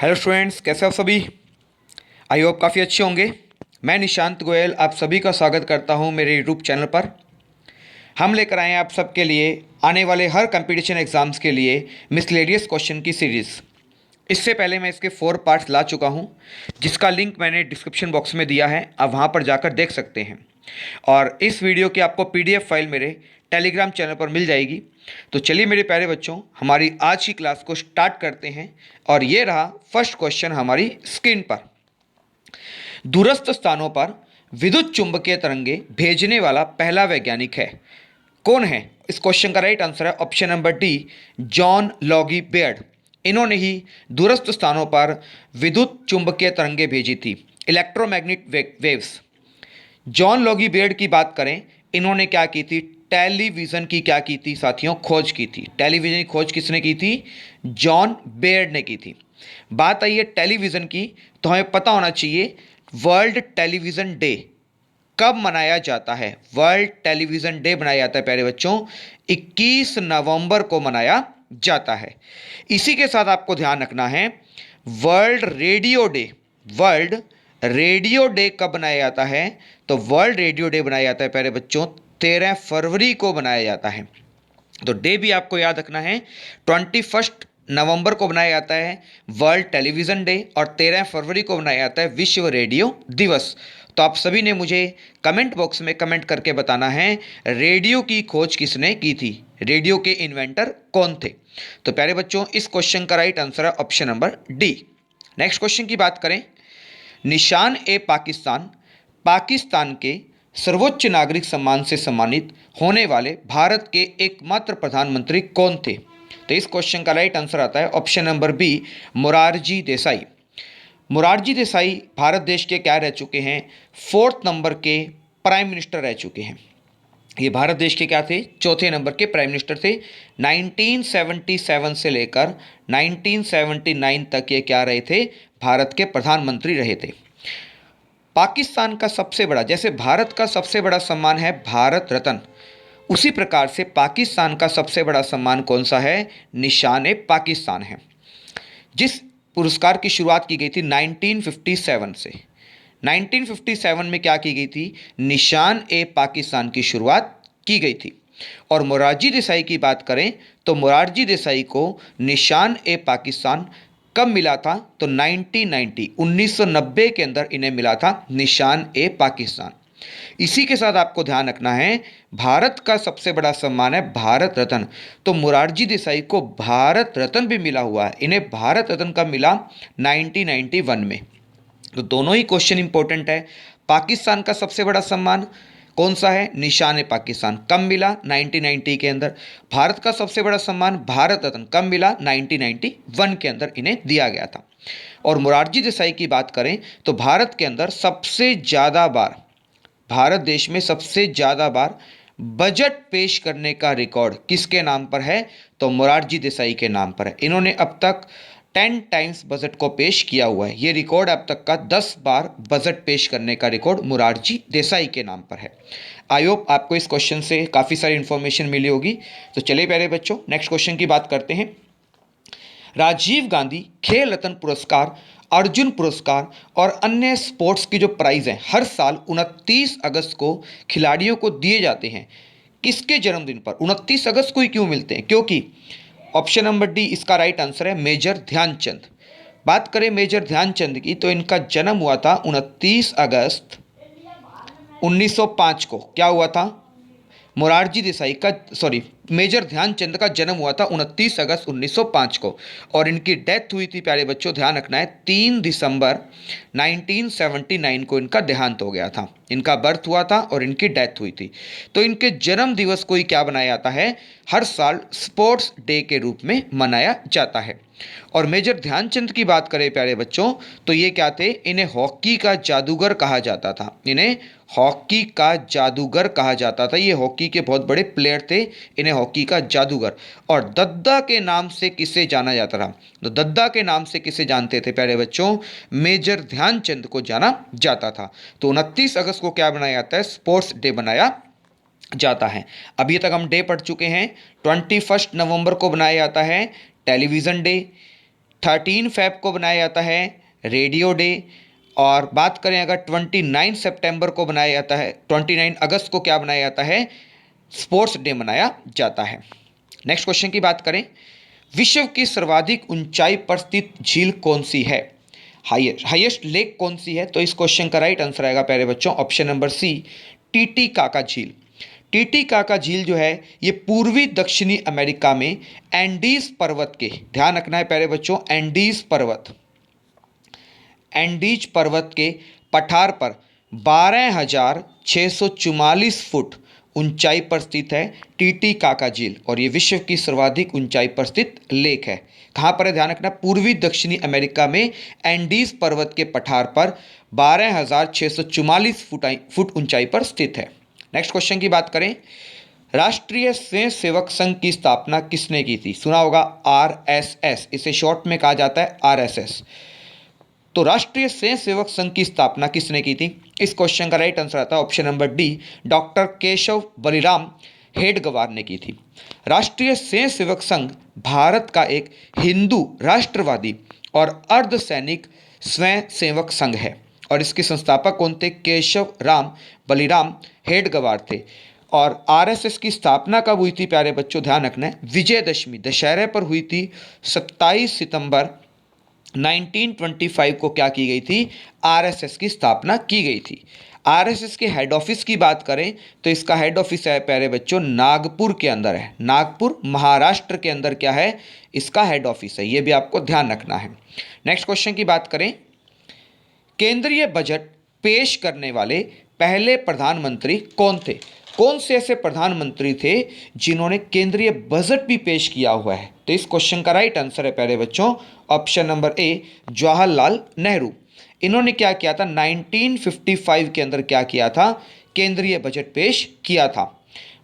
Hello students, कैसे आप सभी। आई होप काफ़ी अच्छे होंगे। मैं निशांत गोयल आप सभी का स्वागत करता हूं मेरे यूट्यूब चैनल पर। हम लेकर आए हैं आप सबके लिए आने वाले हर कंपटीशन एग्ज़ाम्स के लिए मिसलेनियस क्वेश्चन की सीरीज़। इससे पहले मैं इसके 4 पार्ट्स ला चुका हूं, जिसका लिंक मैंने डिस्क्रिप्शन बॉक्स में दिया है, आप वहां पर जाकर देख सकते हैं। और इस वीडियो की आपको पीडीएफ फाइल मेरे टेलीग्राम चैनल पर मिल जाएगी। तो चलिए मेरे प्यारे बच्चों, हमारी आज की क्लास को स्टार्ट करते हैं। और ये रहा फर्स्ट क्वेश्चन हमारी स्क्रीन पर। दूरस्थ स्थानों पर विद्युत चुंबकीय तरंगे भेजने वाला पहला वैज्ञानिक है, कौन है? इस क्वेश्चन का राइट आंसर है ऑप्शन नंबर डी, जॉन लॉगी बेयर्ड। इन्होंने ही दूरस्थ स्थानों पर विद्युत चुंबकीय तरंगे भेजी थी, इलेक्ट्रोमैग्नेटिक वेव्स। जॉन लॉगी बेयर्ड की बात करें, इन्होंने क्या की थी? टेलीविज़न की क्या की थी साथियों? खोज की थी। टेलीविज़न की खोज किसने की थी? जॉन बेयर्ड ने की थी। बात आई है टेलीविज़न की, तो हमें पता होना चाहिए वर्ल्ड टेलीविज़न डे कब मनाया जाता है। वर्ल्ड टेलीविज़न डे मनाया जाता है प्यारे बच्चों, 21 नवंबर को मनाया जाता है। इसी के साथ आपको ध्यान रखना है world radio day. World radio day कब बनाया जाता है? तो वर्ल्ड रेडियो डे बनाया जाता है प्यारे बच्चों 13 फरवरी को बनाया जाता है। तो डे भी आपको याद रखना है, 21 नवंबर को बनाया जाता है वर्ल्ड टेलीविज़न डे, और 13 फरवरी को बनाया जाता है विश्व रेडियो दिवस। तो आप सभी ने मुझे कमेंट बॉक्स में कमेंट करके बताना है रेडियो की खोज किसने की थी, रेडियो के इन्वेंटर कौन थे। तो प्यारे बच्चों, इस क्वेश्चन का राइट आंसर है option number D. Next question की बात करें, निशान ए पाकिस्तान पाकिस्तान के सर्वोच्च नागरिक सम्मान से सम्मानित होने वाले भारत के एकमात्र प्रधानमंत्री कौन थे? तो इस क्वेश्चन का राइट आंसर आता है option number B, Morarji Desai. Morarji Desai Bharat देश के क्या रह चुके हैं? 4th नंबर के प्राइम मिनिस्टर रह चुके हैं। ये भारत देश के क्या थे? चौथे नंबर के प्राइम मिनिस्टर थे। 1977 से लेकर 1979 तक ये क्या रहे थे? भारत के प्रधानमंत्री रहे थे। पाकिस्तान का सबसे बड़ा, जैसे भारत का सबसे बड़ा सम्मान है भारत रत्न, उसी प्रकार से पाकिस्तान का सबसे बड़ा सम्मान कौन सा है? निशान ए पाकिस्तान है, जिस पुरस्कार की शुरुआत की गई थी 1957 से। 1957 में क्या की गई थी? निशान ए पाकिस्तान की शुरुआत की गई थी। और मोरारजी देसाई की बात करें तो मोरारजी देसाई को निशान ए पाकिस्तान कब मिला था? तो 1990 के अंदर इन्हें मिला था निशान ए पाकिस्तान। इसी के साथ आपको ध्यान रखना है भारत का सबसे बड़ा सम्मान है भारत रत्न, तो मोरारजी देसाई को भारत रत्न भी मिला हुआ है। इन्हें भारत रत्न कब मिला? 1991 में। तो दोनों ही क्वेश्चन इंपॉर्टेंट है। पाकिस्तान का सबसे बड़ा सम्मान कौन सा है? निशान ए पाकिस्तान, कब मिला? 1990 के अंदर। भारत का सबसे बड़ा सम्मान भारत रत्न कब मिला? 1991 के अंदर इन्हें दिया गया था। और मोरारजी देसाई की बात करें तो भारत के अंदर सबसे ज़्यादा बार, भारत देश में सबसे ज़्यादा बार बजट पेश करने का रिकॉर्ड किसके नाम पर है? तो मोरारजी देसाई के नाम पर है। इन्होंने अब तक 10 टाइम्स बजट को पेश किया हुआ है। ये रिकॉर्ड अब तक का 10 बार बजट पेश करने का रिकॉर्ड मोरारजी देसाई के नाम पर है। आई होप आपको इस क्वेश्चन से काफ़ी सारी इंफॉर्मेशन मिली होगी। तो चलिए प्यारे बच्चों, नेक्स्ट क्वेश्चन की बात करते हैं। राजीव गांधी खेल रत्न पुरस्कार, अर्जुन पुरस्कार और अन्य स्पोर्ट्स की जो प्राइज़ हैं हर साल 29 अगस्त को खिलाड़ियों को दिए जाते हैं। किसके जन्मदिन पर 29 अगस्त को ही क्यों मिलते हैं? क्योंकि ऑप्शन नंबर डी इसका राइट आंसर है मेजर ध्यानचंद। बात करें मेजर ध्यानचंद की, तो इनका जन्म हुआ था 29 अगस्त 1905 को। क्या हुआ था? मोरारजी देसाई का, सॉरी, मेजर ध्यानचंद का जन्म हुआ था 29 अगस्त 1905 को, और इनकी डेथ हुई थी प्यारे बच्चों, ध्यान रखना है, 3 दिसंबर 1979 को इनका देहांत हो गया था। इनका बर्थ हुआ था और इनकी डेथ हुई थी। तो इनके जन्म दिवस को ही क्या बनाया जाता है? हर साल स्पोर्ट्स डे के रूप में मनाया जाता है। और मेजर ध्यानचंद की बात करें प्यारे बच्चों, तो ये क्या थे? इन्हें हॉकी का जादूगर कहा जाता था। इन्हें हॉकी का जादूगर कहा जाता था। ये हॉकी के बहुत बड़े प्लेयर थे, इन्हें हॉकी का जादूगर। और दद्दा के नाम से किसे जाना जाता था? तो दद्दा के नाम से किसे जानते थे प्यारे बच्चों? मेजर ध्यानचंद को जाना जाता था। तो 29 अगस्त को क्या बनाया जाता है? स्पोर्ट्स डे बनाया जाता है। अभी तक हम डे पढ़ चुके हैं। 21 नवंबर को बनाया जाता है टेलीविज़न डे, 13 फ़रवरी को बनाया जाता है रेडियो डे, और बात करें अगर 29 सितंबर को बनाया जाता है, 29 अगस्त को क्या बनाया जाता है, स्पोर्ट्स डे मनाया जाता है। नेक्स्ट क्वेश्चन की बात करें, विश्व की सर्वाधिक ऊंचाई पर स्थित झील कौन सी है, हाईएस्ट लेक कौन सी है? तो इस क्वेश्चन का राइट आंसर आएगा प्यारे बच्चों ऑप्शन नंबर सी, टीटीकाका झील। टीटीकाका झील जो है ये पूर्वी दक्षिणी अमेरिका में एंडीज पर्वत के, ध्यान रखना है प्यारे बच्चों, एंडीज पर्वत के पठार पर 12,644 फुट ऊंचाई पर स्थित है टीटीकाका झील, और ये विश्व की सर्वाधिक ऊंचाई पर स्थित लेक है। कहाँ पर है, ध्यान रखना, पूर्वी दक्षिणी अमेरिका में एंडीज पर्वत के पठार पर 12,644 फुट ऊंचाई पर स्थित है। नेक्स्ट क्वेश्चन की बात करें, राष्ट्रीय स्वयं सेवक संघ की स्थापना किसने की थी? सुना होगा आरएसएस, इसे शॉर्ट में कहा जाता है आरएसएस। तो राष्ट्रीय स्वयं सेवक संघ की स्थापना किसने की थी? इस क्वेश्चन का राइट आंसर आता है option number D, doctor Keshav Baliram Hedgewar ने की थी। राष्ट्रीय स्वयं सेवक संघ भारत का एक हिंदू राष्ट्रवादी और अर्धसैनिक स्वयं सेवक संघ है, और इसके संस्थापक कौन थे? केशव राम बलिराम हेडगवार थे। और आरएसएस की स्थापना कब हुई थी प्यारे बच्चों, ध्यान रखना है, विजयदशमी दशहरे पर हुई थी 27 सितंबर 1925 को क्या की गई थी? आरएसएस की स्थापना की गई थी। आरएसएस के हेड ऑफिस की बात करें तो इसका हेड ऑफिस है प्यारे बच्चों नागपुर के अंदर है, नागपुर महाराष्ट्र के अंदर क्या है, इसका हेड ऑफिस है, यह भी आपको ध्यान रखना है। नेक्स्ट क्वेश्चन की बात करें, केंद्रीय बजट पेश करने वाले पहले प्रधानमंत्री कौन थे? कौन से ऐसे प्रधानमंत्री थे जिन्होंने केंद्रीय बजट भी पेश किया हुआ है? तो इस क्वेश्चन का राइट आंसर है प्यारे बच्चों ऑप्शन नंबर ए, जवाहरलाल नेहरू। इन्होंने क्या किया था, 1955 के अंदर क्या किया था, केंद्रीय बजट पेश किया था।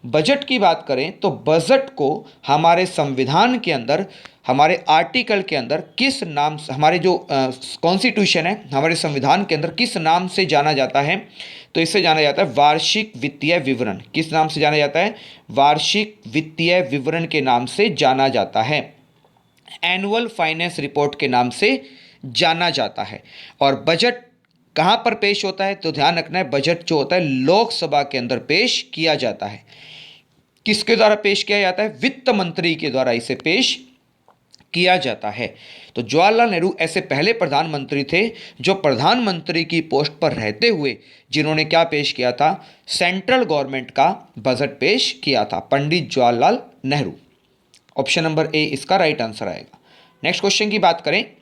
बजट की बात करें तो बजट को हमारे संविधान के अंदर, हमारे आर्टिकल के अंदर किस नाम से, हमारे जो कॉन्स्टिट्यूशन है, हमारे संविधान के अंदर किस नाम से जाना जाता है? तो इससे जाना जाता है वार्षिक वित्तीय विवरण। किस नाम से जाना जाता है? वार्षिक वित्तीय विवरण के नाम से जाना जाता है, एनुअल फाइनेंस रिपोर्ट के नाम से जाना जाता है। और बजट कहाँ पर पेश होता है? तो ध्यान रखना है, बजट जो होता है लोकसभा के अंदर पेश किया जाता है। किसके द्वारा पेश किया जाता है? वित्त मंत्री के द्वारा इसे पेश किया जाता है। तो जवाहरलाल नेहरू ऐसे पहले प्रधानमंत्री थे जो प्रधानमंत्री की पोस्ट पर रहते हुए जिन्होंने क्या पेश किया था? सेंट्रल गवर्नमेंट का बजट पेश किया था, Pandit Jawaharlal Nehru. Option number A इसका राइट आंसर आएगा। नेक्स्ट क्वेश्चन की बात करें,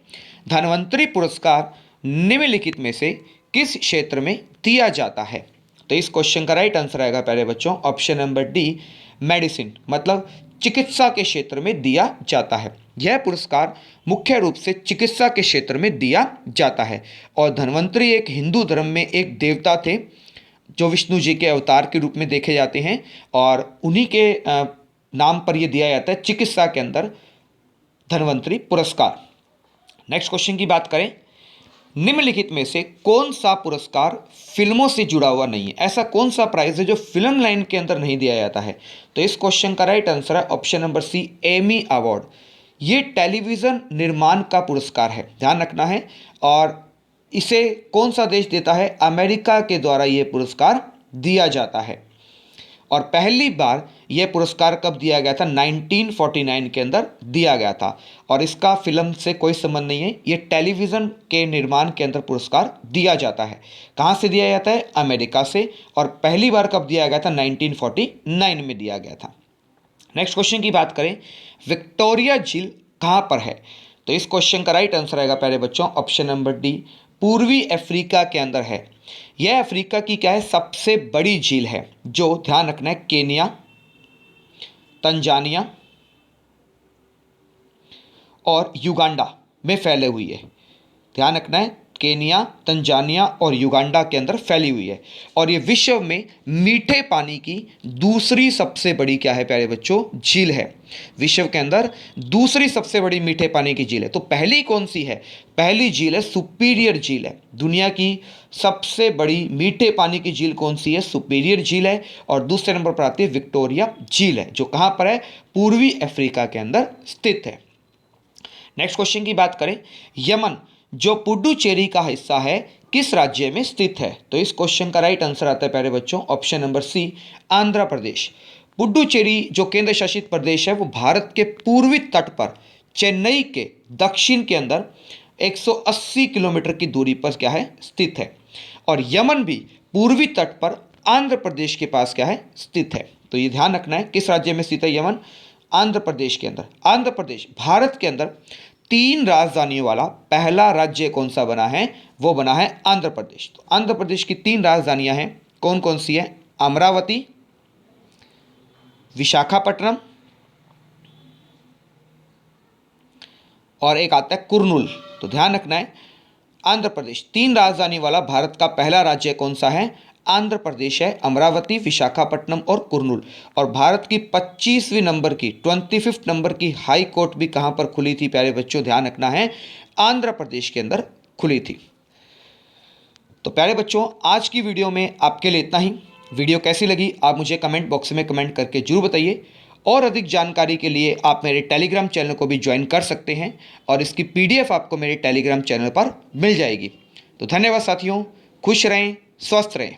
धन्वंतरि पुरस्कार निम्नलिखित में से किस क्षेत्र में दिया जाता है? तो इस क्वेश्चन का राइट आंसर आएगा प्यारे बच्चों ऑप्शन नंबर डी, मेडिसिन, मतलब चिकित्सा के क्षेत्र में दिया जाता है। यह पुरस्कार मुख्य रूप से चिकित्सा के क्षेत्र में दिया जाता है। और धन्वंतरि एक हिंदू धर्म में एक देवता थे जो विष्णु जी के अवतार के रूप में देखे जाते हैं, और उन्हीं के नाम पर यह दिया जाता है चिकित्सा के अंदर धन्वंतरि पुरस्कार। नेक्स्ट क्वेश्चन की बात करें, निम्नलिखित में से कौन सा पुरस्कार फिल्मों से जुड़ा हुआ नहीं है? ऐसा कौन सा प्राइज है जो फिल्म लाइन के अंदर नहीं दिया जाता है? तो इस क्वेश्चन का राइट आंसर है option number C, Emmy award. ये टेलीविज़न निर्माण का पुरस्कार है, ध्यान रखना है। और इसे कौन सा देश देता है? अमेरिका के द्वारा ये पुरस्कार दिया जाता है। और पहली बार यह पुरस्कार कब दिया गया था? 1949 के अंदर दिया गया था। और इसका फिल्म से कोई संबंध नहीं है, ये टेलीविज़न के निर्माण के अंदर पुरस्कार दिया जाता है। कहाँ से दिया जाता है? अमेरिका से। और पहली बार कब दिया गया था? 1949 में दिया गया था। नेक्स्ट क्वेश्चन की बात करें, विक्टोरिया झील कहाँ पर है? तो इस क्वेश्चन का राइट आंसर आएगा प्यारे बच्चों ऑप्शन नंबर डी, पूर्वी अफ्रीका के अंदर है। यह अफ्रीका की क्या है? सबसे बड़ी झील है, जो ध्यान रखना है केनिया, तंजानिया और युगांडा में फैले हुई है। ध्यान रखना है, केनिया, तंजानिया और युगांडा के अंदर फैली हुई है। और ये विश्व में मीठे पानी की दूसरी सबसे बड़ी क्या है प्यारे बच्चों? झील है। विश्व के अंदर दूसरी सबसे बड़ी मीठे पानी की झील है। तो पहली कौन सी है? पहली झील है सुपीरियर झील है। दुनिया की सबसे बड़ी मीठे पानी की झील कौन सी है? सुपीरियर झील है। और दूसरे नंबर पर आती है विक्टोरिया झील है, जो कहाँ पर है? पूर्वी अफ्रीका के अंदर स्थित है। नेक्स्ट क्वेश्चन की बात करें, यमन जो पुडुचेरी का हिस्सा है किस राज्य में स्थित है? तो इस क्वेश्चन का राइट आंसर आता है प्यारे बच्चों ऑप्शन नंबर सी, आंध्र प्रदेश। पुडुचेरी जो केंद्र शासित प्रदेश है वो भारत के पूर्वी तट पर चेन्नई के दक्षिण के अंदर 180 किलोमीटर की दूरी पर क्या है, स्थित है। और यमन भी पूर्वी तट पर आंध्र प्रदेश के पास क्या है, स्थित है। तो ये ध्यान रखना है किस राज्य में स्थित है यमन, आंध्र प्रदेश के अंदर। आंध्र प्रदेश भारत के अंदर 3 राजधानियों वाला पहला राज्य कौन सा बना है, वो बना है आंध्र प्रदेश। तो आंध्र प्रदेश की 3 राजधानियां हैं, कौन कौन सी है, अमरावती, विशाखापट्टनम और एक आता है कुर्नूल। तो ध्यान रखना है आंध्र प्रदेश 3 राजधानी वाला भारत का पहला राज्य कौन सा है, आंध्र प्रदेश है, अमरावती, विशाखापट्टनम और कुर्नूल। और भारत की 25वीं नंबर की 25 नंबर की हाई कोर्ट भी कहां पर खुली थी प्यारे बच्चों, ध्यान रखना है आंध्र प्रदेश के अंदर खुली थी। तो प्यारे बच्चों आज की वीडियो में आपके लिए इतना ही। वीडियो कैसी लगी आप मुझे कमेंट बॉक्स में कमेंट करके जरूर बताइए। और अधिक जानकारी के लिए आप मेरे टेलीग्राम चैनल को भी ज्वाइन कर सकते हैं और इसकी पीडीएफ आपको मेरे टेलीग्राम चैनल पर मिल जाएगी। तो धन्यवाद साथियों, खुश रहें, स्वस्थ रहें।